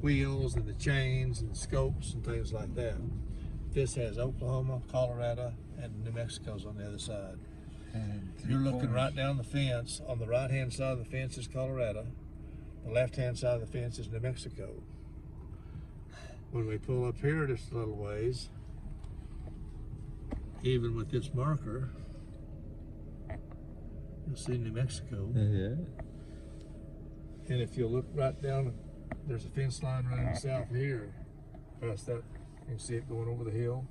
wheels and the chains and the scopes and things like that. This has Oklahoma, Colorado, and New Mexico's on the other side. You're looking right down the fence. On the right-hand side of the fence is Colorado. The left-hand side of the fence is New Mexico. When we pull up here just a little ways, even with this marker, you'll see New Mexico. Yeah. And if you look right down, there's a fence line running south here. Past that, you can see it going over the hill.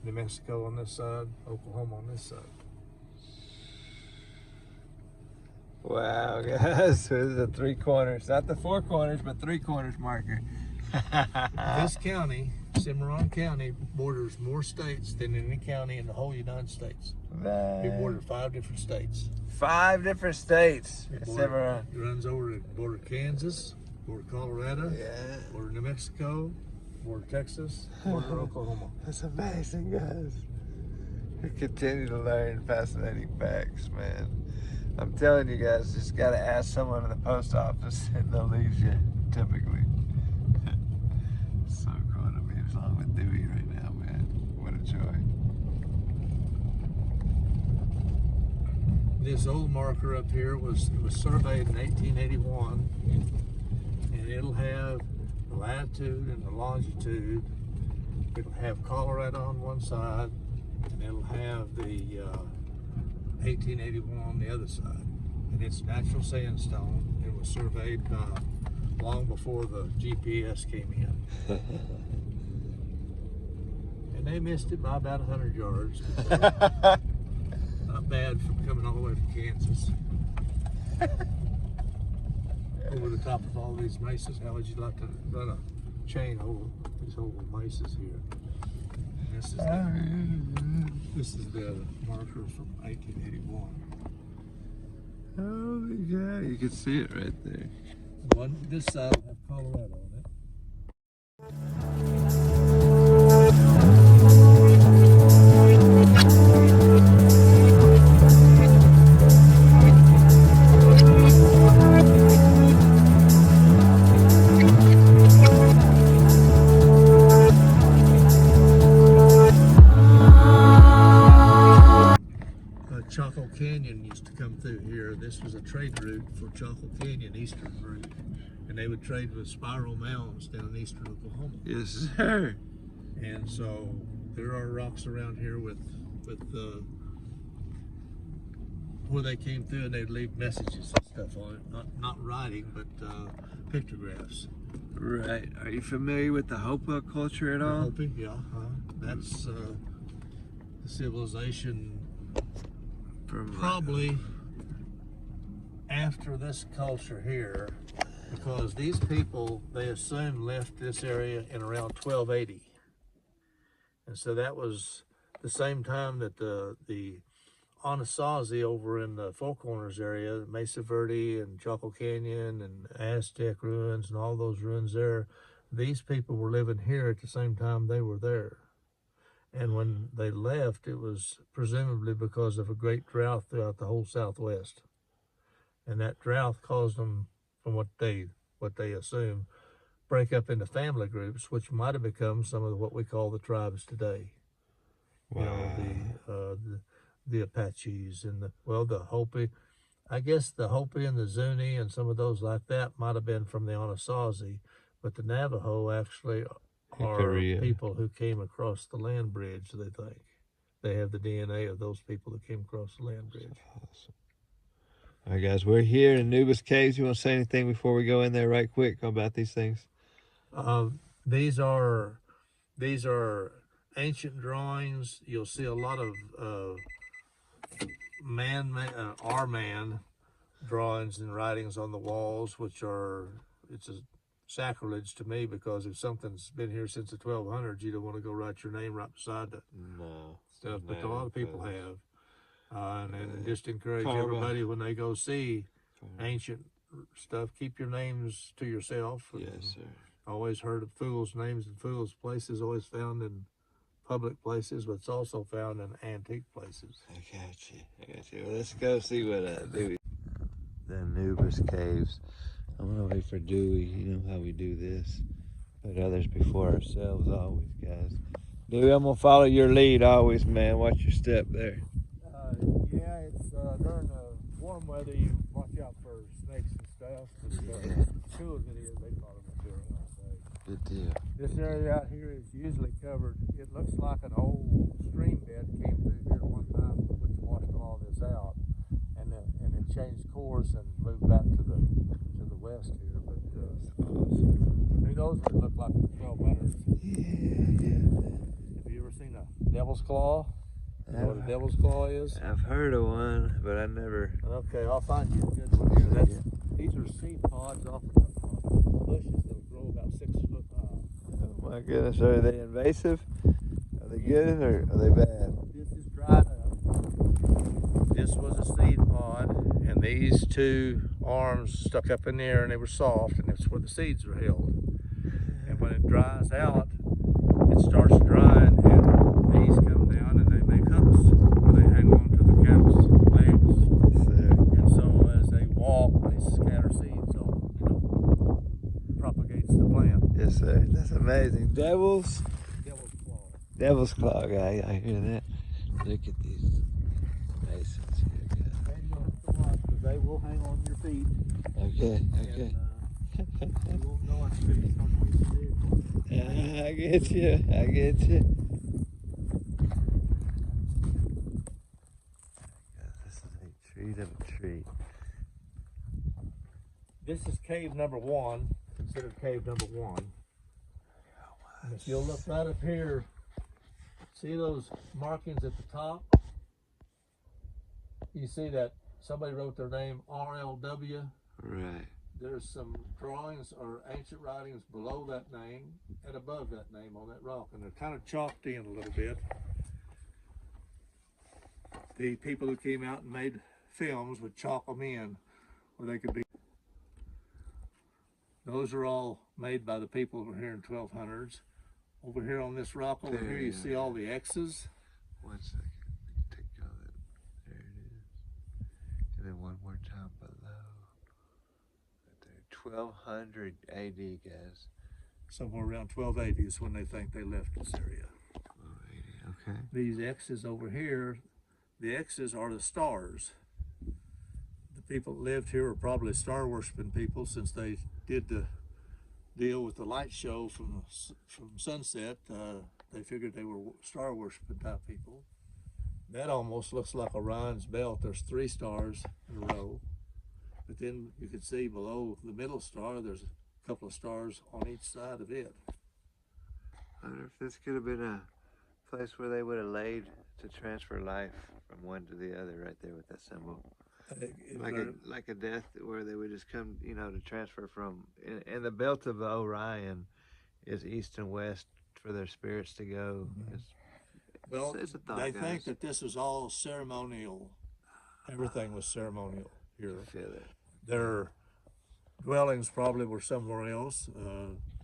New Mexico on this side, Oklahoma on this side. Wow, guys, so this is a 3 corners, not the 4 corners, but 3 corners marker. This county, Cimarron County, borders more states than any county in the whole United States. We border 5 different states. 5 different states. Cimarron. It runs over to border Kansas, border Colorado, Yeah. border New Mexico, border Texas, border Oklahoma. That's amazing, guys. We continue to learn fascinating facts, man. I'm telling you guys, just gotta ask someone in the post office and they'll leave you, typically. So cool to be along with Dewie right now, man. What a joy. This old marker up here was surveyed in 1881, and it'll have the latitude and the longitude. It'll have Colorado on one side, and it'll have the 1881 on the other side. And it's natural sandstone. It was surveyed long before the GPS came in. And they missed it by about 100 yards. Not bad from coming all the way from Kansas. Over the top of all these mesas. How would you like to run a chain over these whole mesas here? This is the marker from 1881. Holy cow, you can see it right there. This side will have Colorado on it. Chaco Canyon used to come through here. This was a trade route for Chaco Canyon, eastern route. And they would trade with spiral mounds down in eastern Oklahoma. Yes, sir. And so there are rocks around here with where they came through, and they'd leave messages and stuff on it. Not writing, but pictographs. Right. Are you familiar with the Hopa culture at all? Hopi, yeah. That's the civilization probably after this culture here, because these people, they assume, left this area in around 1280. And so that was the same time that the Anasazi over in the Four Corners area, Mesa Verde and Chaco Canyon and Aztec ruins and all those ruins there, these people were living here at the same time they were there. And when they left, it was presumably because of a great drought throughout the whole Southwest. And that drought caused them, from what they assume, break up into family groups, which might have become some of what we call the tribes today. Wow. You know, the Apaches and the Hopi. I guess the Hopi and the Zuni and some of those like that might have been from the Anasazi, but the Navajo actually are people who came across the land bridge, they think. They have the DNA of those people that came across the land bridge. Awesome. All right, guys, we're here in Anubis Caves. You want to say anything before we go in there right quick about these things? These are ancient drawings. You'll see a lot of our man drawings and writings on the walls, which it's a sacrilege to me, because if something's been here since the 1200s, you don't want to go write your name right beside the stuff, but a lot of people have. And just encourage everybody, when they go see ancient stuff, keep your names to yourself. Yes, sir. Always heard of fools' names and fools' places, always found in public places, but it's also found in antique places. I got you. Well, let's go see what the Anubis Caves. I'm gonna wait for Dewey. You know how we do this. Put others before ourselves always, guys. Dewey, I'm gonna follow your lead always, man. Watch your step there. Yeah, it's during the warm weather you watch out for snakes and stuff. But Yeah. cool as it is, they follow me during all day. Good deal. This area out here is usually covered. It looks like an old stream bed came through here one time, which washed all this out, and it changed course and moved back to the west here. But who knows what it looked like in the 1200s? Yeah. Have you ever seen a devil's claw? You know what a devil's claw is? I've heard of one, but I never. Okay, I'll find you a good one here. These are seed pods off of bushes that'll grow about 6 foot high. Oh my goodness, are they invasive? Are they good or are they bad? This is dried up. This was a seed pod, and these two arms stuck up in the air, and they were soft, and that's where the seeds are held. And when it dries out, it starts drying, and these come down, and they make hooks where they hang on to the cattle's legs. And so as they walk, they scatter seeds on, propagates the plant. Yes, sir. That's amazing. Devil's Claw. Devil's claw, guy. I hear that. Look at these masons here, guys. Maybe you'll have to watch, because they will hang on your feet. Okay, okay. And, you won't know it's feet because we see I get you. I get you. This is a treat of a treat. This is cave number 1, considered cave number 1. And if you'll look right up here, see those markings at the top? You see that somebody wrote their name RLW? Right. There's some drawings or ancient writings below that name and above that name on that rock, and they're kind of chalked in a little bit. The people who came out and made films would chalk them in where they could be. Those are all made by the people over here in 1200s. Over here on this rock over here, you see all the X's. 1 second. Take all that. There it is. And then one more time below. Right there. 1200 AD, guys. Somewhere around 1280 is when they think they left this area. 1280. Okay. These X's over here, the X's are the stars. The people that lived here were probably star worshiping people, since they did the deal with the light show from sunset. They figured they were star worshiping type people. That almost looks like Orion's belt. There's 3 stars in a row, but then you can see below the middle star there's a couple of stars on each side of it. I wonder if this could have been a place where they would have laid to transfer life from one to the other, right there with that symbol. Like a death where they would just come, you know, to transfer from. And the belt of Orion is east and west for their spirits to go. Well, it's a thought, they guys. think that this is all ceremonial. Everything was ceremonial here. I feel it. Their dwellings probably were somewhere else.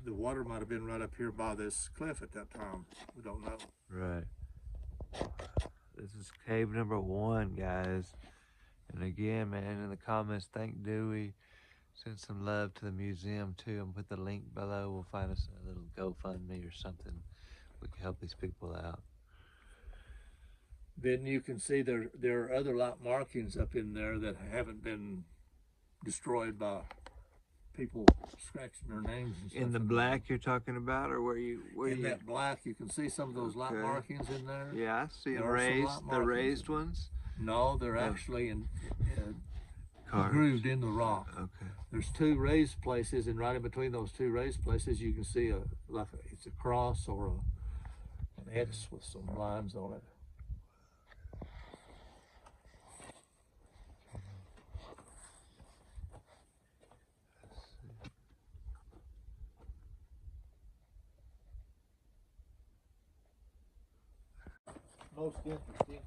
The water might have been right up here by this cliff at that time. We don't know. Right. This is cave number 1, guys. And again, man, in the comments, thank Dewey. Send some love to the museum too, and put the link below. We'll find us a little GoFundMe or something. We can help these people out. Then you can see there are other light markings up in there that haven't been destroyed by people scratching their names and stuff. In the black you're talking about, or in that black, you can see some of those light markings in there. Yeah, I see them There are some light the markings. raised ones. No, they're actually grooved in the rock. Okay. There's 2 raised places, and right in between those 2 raised places, you can see it's a cross or an X with some lines on it. Most interesting.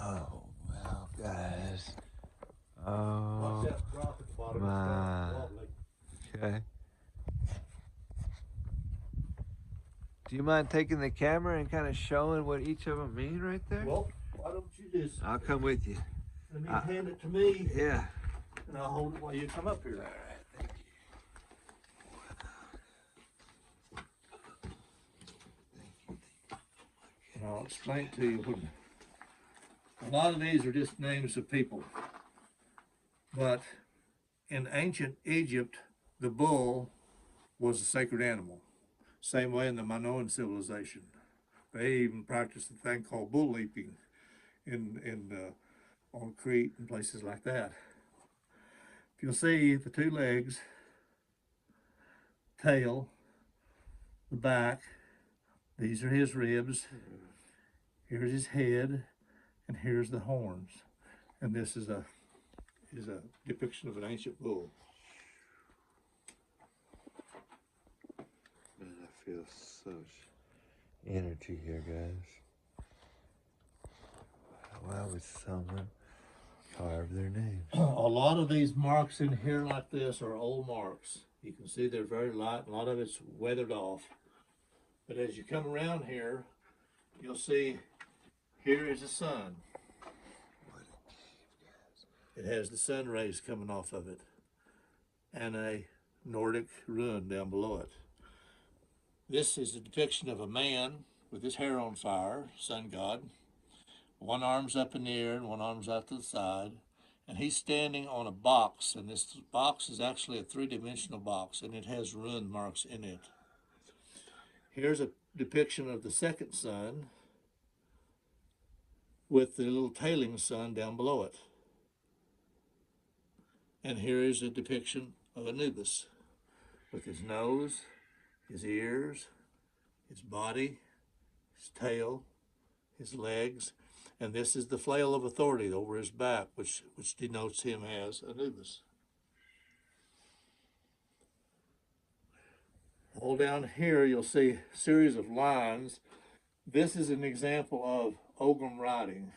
Oh, wow, guys. Oh, Watch that rock at the bottom. my. It's wobbly. Okay. Do you mind taking the camera and kind of showing what each of them mean right there? Well, why don't you just I'll come with you. let me hand it to me? Yeah. And I'll hold it while you come up here. All right, thank you. And I'll explain to you. A lot of these are just names of people. But in ancient Egypt, the bull was a sacred animal. Same way in the Minoan civilization. They even practiced a thing called bull leaping on Crete and places like that. If you'll see the two legs, tail, the back, these are his ribs, here's his head, and here's the horns. And this is a depiction of an ancient bull. Man, I feel such energy here, guys. Why would someone carve their names? A lot of these marks in here like this are old marks. You can see they're very light, a lot of it's weathered off. But as you come around here, you'll see here is the sun. It has the sun rays coming off of it and a Nordic rune down below it. This is a depiction of a man with his hair on fire, sun god. One arm's up in the air and one arm's out to the side. And he's standing on a box, and this box is actually a three-dimensional box, and it has rune marks in it. Here's a depiction of the second sun with the little tailing sun down below it. And here is a depiction of Anubis with his nose, his ears, his body, his tail, his legs, and this is the flail of authority over his back, which denotes him as Anubis. All down here, you'll see a series of lines. This is an example of ogham writing.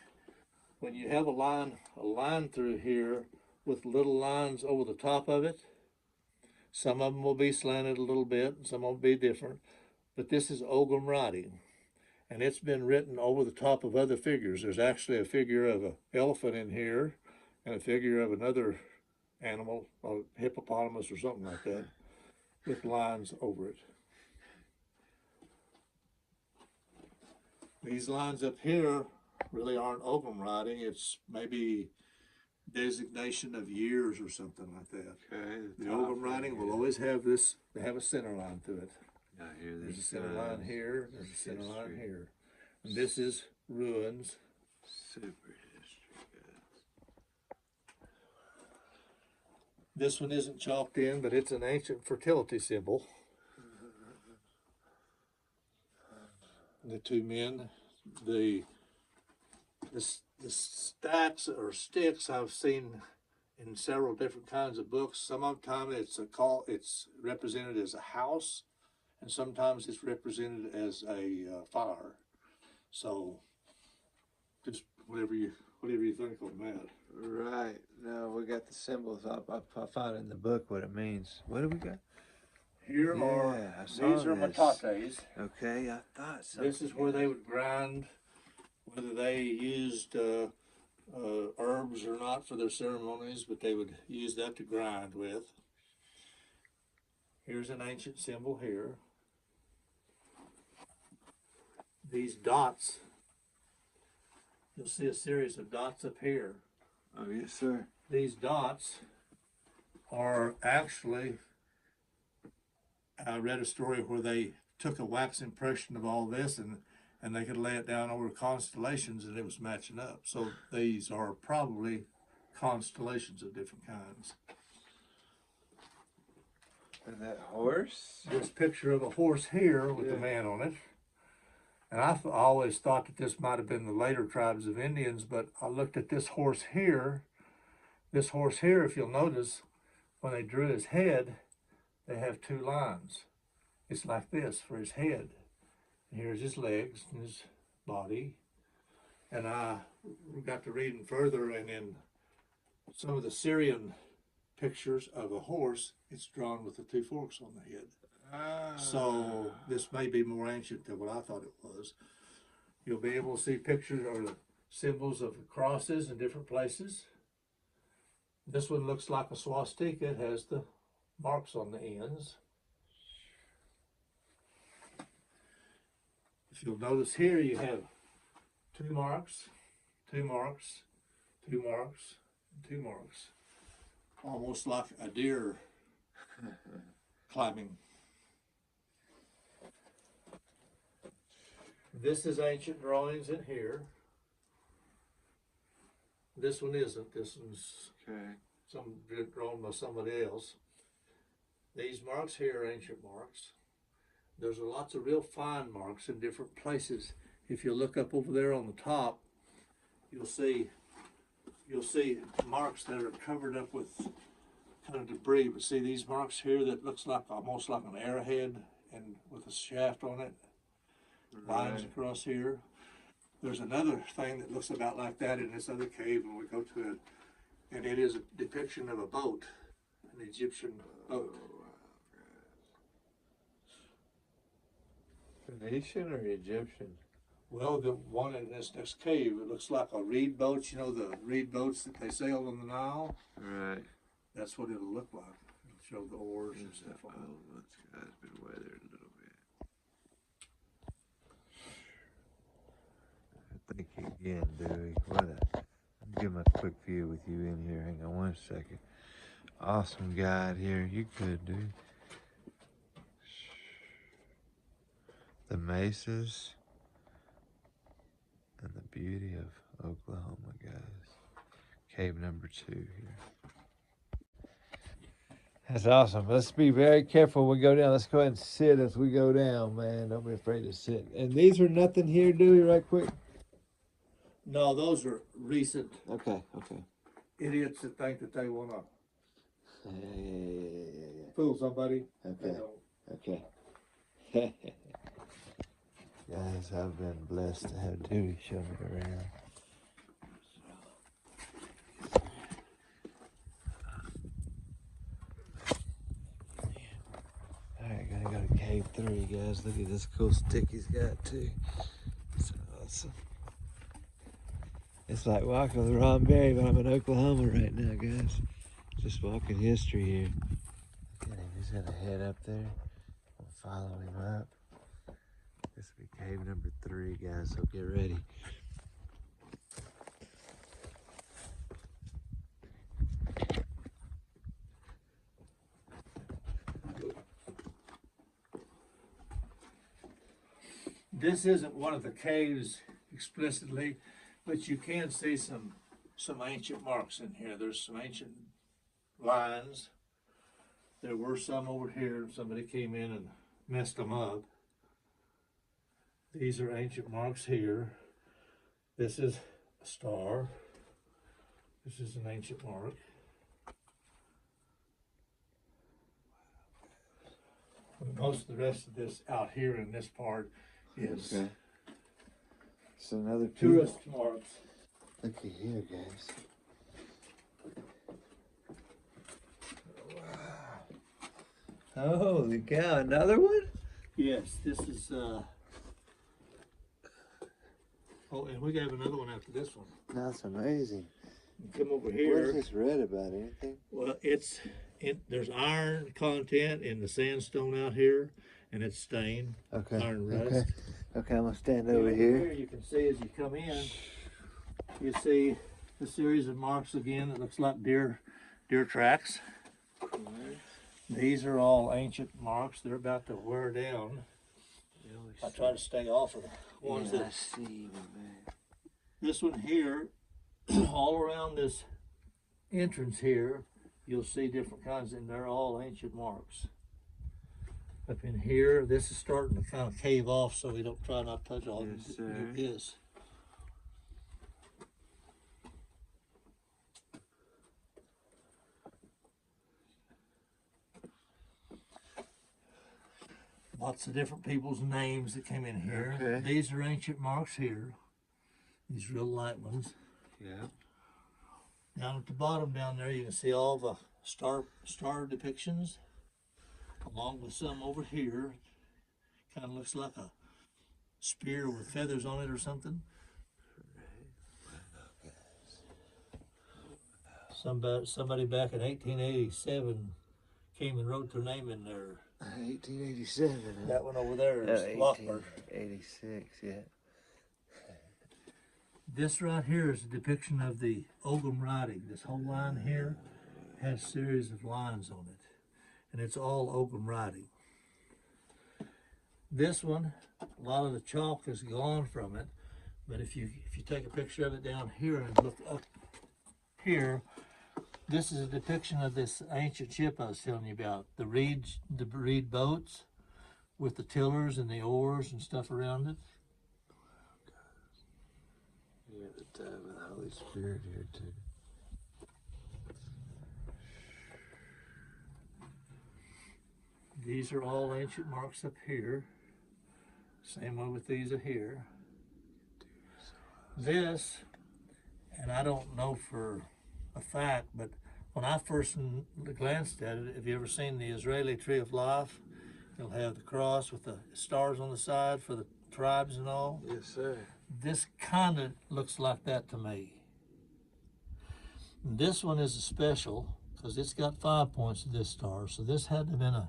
When you have a line through here with little lines over the top of it, some of them will be slanted a little bit, and some will be different, but this is ogham writing. And it's been written over the top of other figures. There's actually a figure of an elephant in here and a figure of another animal, a hippopotamus or something like that, with lines over it. These lines up here really aren't ogham writing. It's maybe designation of years or something like that. Okay. The ogham writing will always have this, they have a center line to it. Now here There's a center line here, there's a center line here. And this is ruins. Super history, guys. This one isn't chalked in, but it's an ancient fertility symbol. The two men, the stacks or sticks I've seen in several different kinds of books. Some of the time it's represented as a house, and sometimes it's represented as a fire. So just whatever you think on that. Right. Now we got the symbols up. I found in the book what it means. What do we got? These are metates. Okay, I thought so. This is where they would grind, whether they used herbs or not for their ceremonies, but they would use that to grind with. Here's an ancient symbol here. These dots, you'll see a series of dots up here. Oh, yes, sir. These dots are actually, I read a story where they took a wax impression of all this and they could lay it down over constellations and it was matching up. So these are probably constellations of different kinds. And that horse? This picture of a horse here with the man on it. And I always thought that this might have been the later tribes of Indians, but I looked at this horse here. This horse here, if you'll notice, when they drew his head, they have two lines. It's like this for his head. And here's his legs and his body. And I got to reading further, and in some of the Syrian pictures of a horse, it's drawn with the two forks on the head. So this may be more ancient than what I thought it was. You'll be able to see pictures or the symbols of crosses in different places. This one looks like a swastika. It has the marks on the ends. If you'll notice here, you have 2 marks, 2 marks, 2 marks, and 2 marks. Almost like a deer climbing. This is ancient drawings in here. This one isn't. This one's drawn by somebody else. These marks here are ancient marks. There's lots of real fine marks in different places. If you look up over there on the top, you'll see marks that are covered up with kind of debris. But see these marks here that looks like almost like an arrowhead and with a shaft on it, lines across here. There's another thing that looks about like that in this other cave when we go to it, and it is a depiction of a boat, an Egyptian boat. Phoenician or Egyptian? Well, the one in this next cave, it looks like a reed boat. You know the reed boats that they sailed on the Nile? Right. That's what it'll look like. It'll show the oars and stuff on it. Oh, this guy's been weathered a little bit. Thank you again, Dewey. I'll give my quick view with you in here. Hang on 1 second. Awesome guide here. You good, dude. The mesas and the beauty of Oklahoma, guys. Cave number 2 here. That's awesome. Let's be very careful when we go down. Let's go ahead and sit as we go down, man. Don't be afraid to sit. And these are nothing here, Dewey, right quick? No, those are recent Okay. idiots that think that they want to Yeah. fool somebody. They Okay. don't. Okay. Guys, I've been blessed to have Dewey show me around. Alright, gonna go to cave 3, guys. Look at this cool stick he's got too. It's awesome. It's like walking with Ron Berry, but I'm in Oklahoma right now, guys. Just walking history here. Look at him, he's gonna head up there. I'll follow him up. This will be cave number 3, guys, so get ready. This isn't one of the caves explicitly, but you can see some ancient marks in here. There's some ancient lines. There were some over here. Somebody came in and messed them up. These are ancient marks here. This is a star. This is an ancient mark. Most of the rest of this out here in this part is It's another tourist marks. Look at here, guys. Wow. Holy cow, another one? Yes, this is oh, and we got another one after this one. That's amazing. Come over What here. is this red about? Anything? Well, there's iron content in the sandstone out here, and it's stained. Okay. Iron rust. Okay. Okay, I'm gonna stand over Over here. you can see as you come in, you see a series of marks again that looks like deer tracks. These are all ancient marks. They're about to wear down. I try to stay off of the ones I that. see them, man. This one here, all around this entrance here, you'll see different kinds, and they're all ancient marks. Up in here, this is starting to kind of cave off, so we don't try not to touch all Yes, of sir. this. Lots of different people's names that came in here. Okay. These are ancient marks here. These real light ones. Yeah. Down at the bottom down there, you can see all the star depictions, along with some over here. Kind of looks like a spear with feathers on it or something. Somebody back in 1887 came and wrote their name in there. 1887. That one over there is Lockport. 1886, yeah. This right here is a depiction of the Ogham writing. This whole line here has a series of lines on it, and it's all Ogham writing. This one, a lot of the chalk is gone from it, but if you take a picture of it down here and look up here, this is a depiction of this ancient ship I was telling you about. The reed boats with the tillers and the oars and stuff around it. Yeah, the time with the Holy Spirit here too. These are all ancient marks up here. Same way with these are here. This, and I don't know for a fact, but when I first glanced at it, have you ever seen the Israeli Tree of Life? It'll have the cross with the stars on the side for the tribes and all. Yes, sir. This kind of looks like that to me. And this one is a special because it's got 5 points to this star, so this had to have been a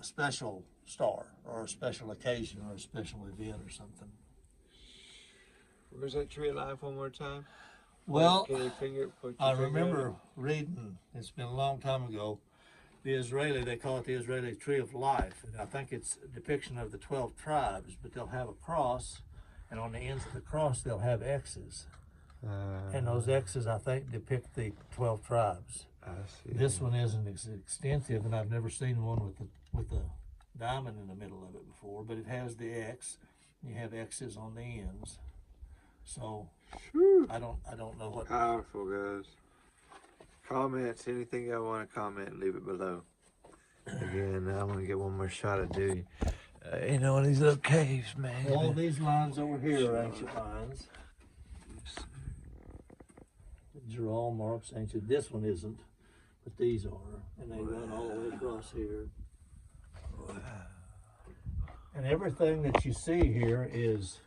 special star or a special occasion or a special event or something. Where's that tree of life one more time? Well, put I remember reading, it's been a long time ago, they call it the Israeli Tree of Life. And I think it's a depiction of the 12 tribes, but they'll have a cross, and on the ends of the cross they'll have X's. And those X's, I think, depict the 12 tribes. I see. This one isn't as extensive, and I've never seen one with the diamond in the middle of it before, but it has the X. You have X's on the ends. So I don't know what. Powerful, guys. Comments, anything y'all want to comment, leave it below. Again, I want to get one more shot of Dewie. You know, one of these little caves, man. All these lines over here are ancient lines. These are all marks ancient. This one isn't, but these are, and they run all the way across here. Wow. And everything that you see here is,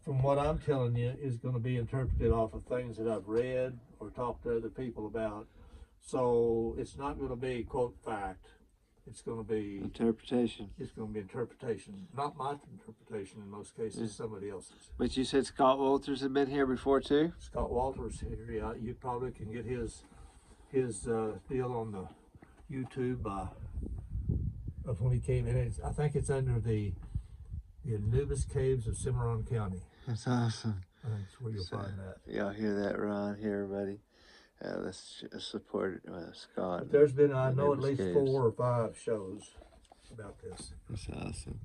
from what I'm telling you, is going to be interpreted off of things that I've read or talked to other people about. So it's not going to be quote fact. It's going to be interpretation. It's going to be interpretation, not my interpretation in most cases, somebody else's. But you said Scott Walters had been here before too? Scott Walters here, yeah. You probably can get his deal on the YouTube of when he came in. I think it's under the Anubis caves of Cimarron County. That's awesome. I think that's where you'll find that. Y'all hear that, Ron? Here, everybody. Let's support Scott. But there's been, I know, at least 4 or 5 shows about this. That's awesome.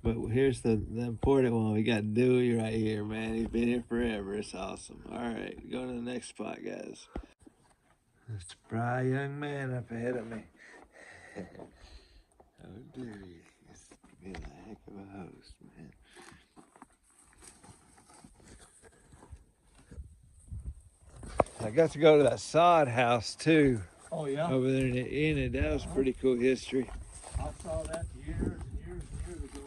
But here's the important one. We got Dewie right here, man. He's been here forever. It's awesome. All right, go to the next spot, guys. This spry young man up ahead of me. Oh, Dewie. It's been a heck of a host, man. I got to go to that sod house too. Oh yeah? Over there in the Enid. That was pretty cool history. I saw that years and years and years ago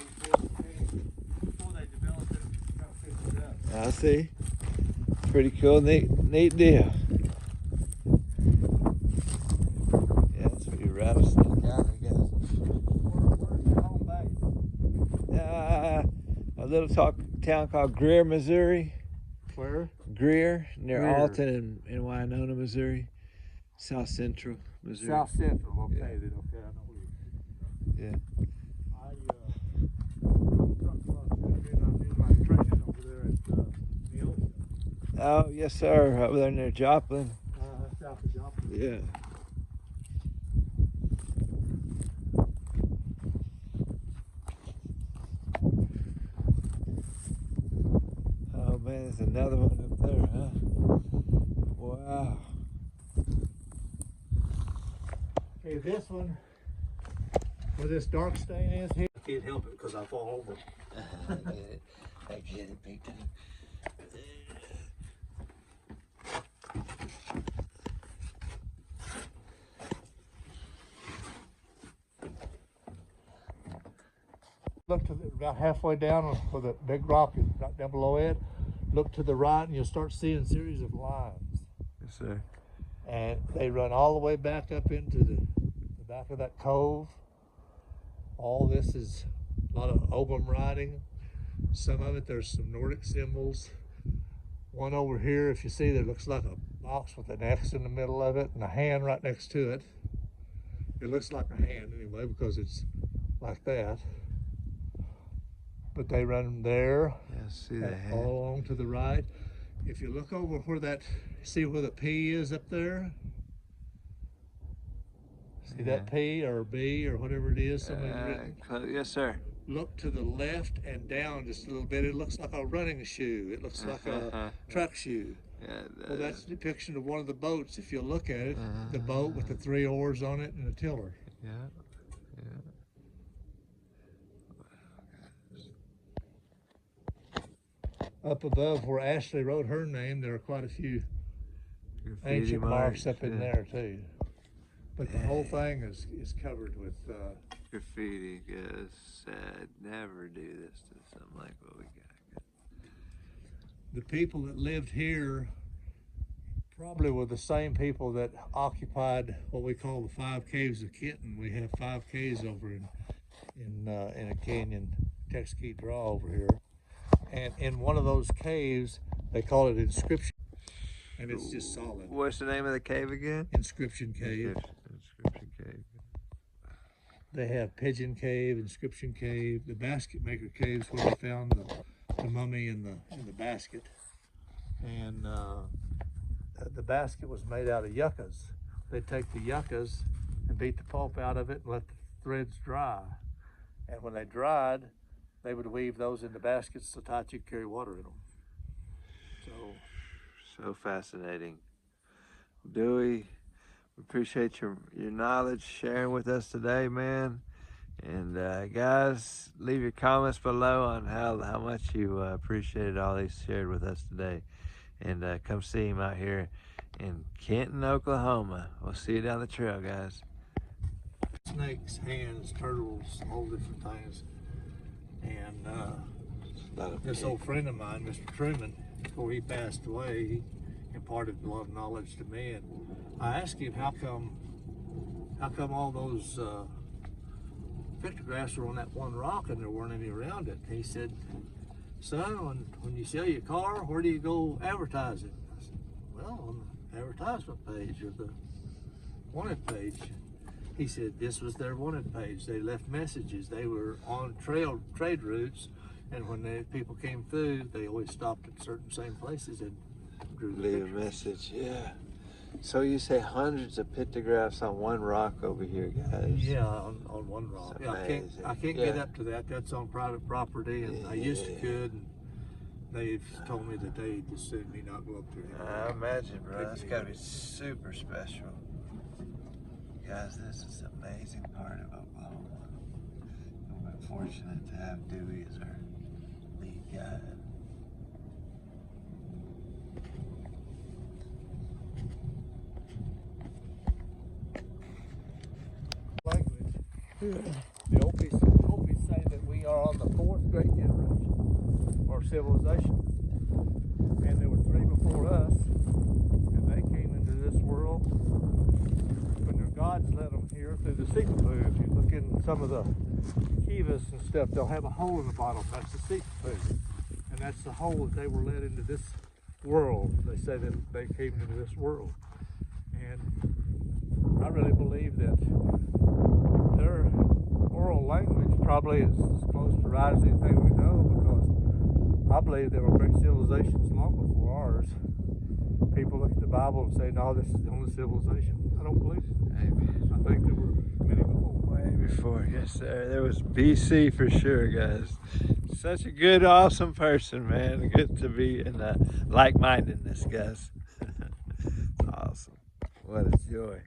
before they developed it and got fixed up. I see. Pretty cool, neat deal. Yeah, that's pretty rattlesnake out, I guess. Where's your home base? A little town called Greer, Missouri. Where? Greer, near Greer. Alton in Winona, Missouri. South Central, Missouri. South Central, okay. Yeah. Then, okay, I know where you're. Yeah. I drove truck a lot and I did my training over there at Neosho. Oh, yes, sir. Over there near Joplin. South of Joplin. Yeah. Oh, man, there's another one up there, huh? Wow. Okay, this one, where this dark stain is here. I can't help it because I fall over. I get it big time. Look to about halfway down where the big rock is right down below it. look to the right and you'll start seeing a series of lines. Yes, sir. And they run all the way back up into the back of that cove. All this is a lot of ogham writing. Some of it, there's some Nordic symbols. One over here, if you see, there looks like a box with an X in the middle of it and a hand right next to it. It looks like a hand anyway because it's like that. But they run there, Yeah, see the hand. all along to the right. If you look over where that, see where the P is up there? See that P or B or whatever it is, somebody's written? Yes, sir. Look to the left and down just a little bit. It looks like a running shoe. It looks like a truck shoe. Yeah, Well, that's a depiction of one of the boats. If you look at it, the boat with the 3 oars on it and a tiller. Yeah. Up above where Ashley wrote her name, there are quite a few ancient marks up in there too. But the whole thing is covered with graffiti. Yes, I'd never do this to something like what we got. the people that lived here. Probably were the same people that occupied what we call the 5 caves of Kenton. We have 5 caves over in a canyon, Clicik draw over here. And in one of those caves, they call it Inscription, and it's just solid. What's the name of the cave again? Inscription Cave. Inscription Cave. They have Pigeon Cave, Inscription Cave, the Basket Maker Caves where they found the mummy in the basket. And the basket was made out of yuccas. They'd take the yuccas and beat the pulp out of it and let the threads dry. And when they dried, they would weave those into baskets so tight you could carry water in them. So fascinating. Dewey, we appreciate your knowledge sharing with us today, man. And guys, leave your comments below on how much you appreciated all these shared with us today. And come see him out here in Kenton, Oklahoma. We'll see you down the trail, guys. Snakes, hands, turtles, all different things. And this old friend of mine, Mr. Truman, before he passed away, he imparted a lot of knowledge to me. And I asked him, how come all those pictographs were on that one rock and there weren't any around it? He said, son, when you sell your car, where do you go advertise it? I said, well, on the advertisement page or the wanted page. He said this was their wanted page. They left messages. They were on trade routes, and when people came through, they always stopped at certain same places and drew the Leave pictures. a message, yeah. So you say hundreds of pictographs on one rock over here, guys? Yeah, on one rock. Yeah, I can't get up to that. That's on private property, and I used to could, and they've told me that they just sued me not go up there. I imagine, bro. That's got to be super special. Guys, this is an amazing part of Oklahoma. We're fortunate to have Dewey as our lead guide. Language. The Opis say that we are on the 4th great generation or civilization, and there were 3 before us, and they came into this world when their gods led them here through the Cicapoo. If you look in some of the kivas and stuff, they'll have a hole in the bottom. That's the Cicapoo, and that's the hole that they were led into this world. They say that they came into this world, and I really believe that their oral language probably is as close to right as anything we know, because I believe there were great civilizations long before ours. People look at the Bible and say, no, this is the only civilization. I don't believe it. Amen. I think there were many before. Way before, yes sir. There was BC for sure, guys. Such a good, awesome person, man. Good to be in like-mindedness, guys. It's awesome. What a joy.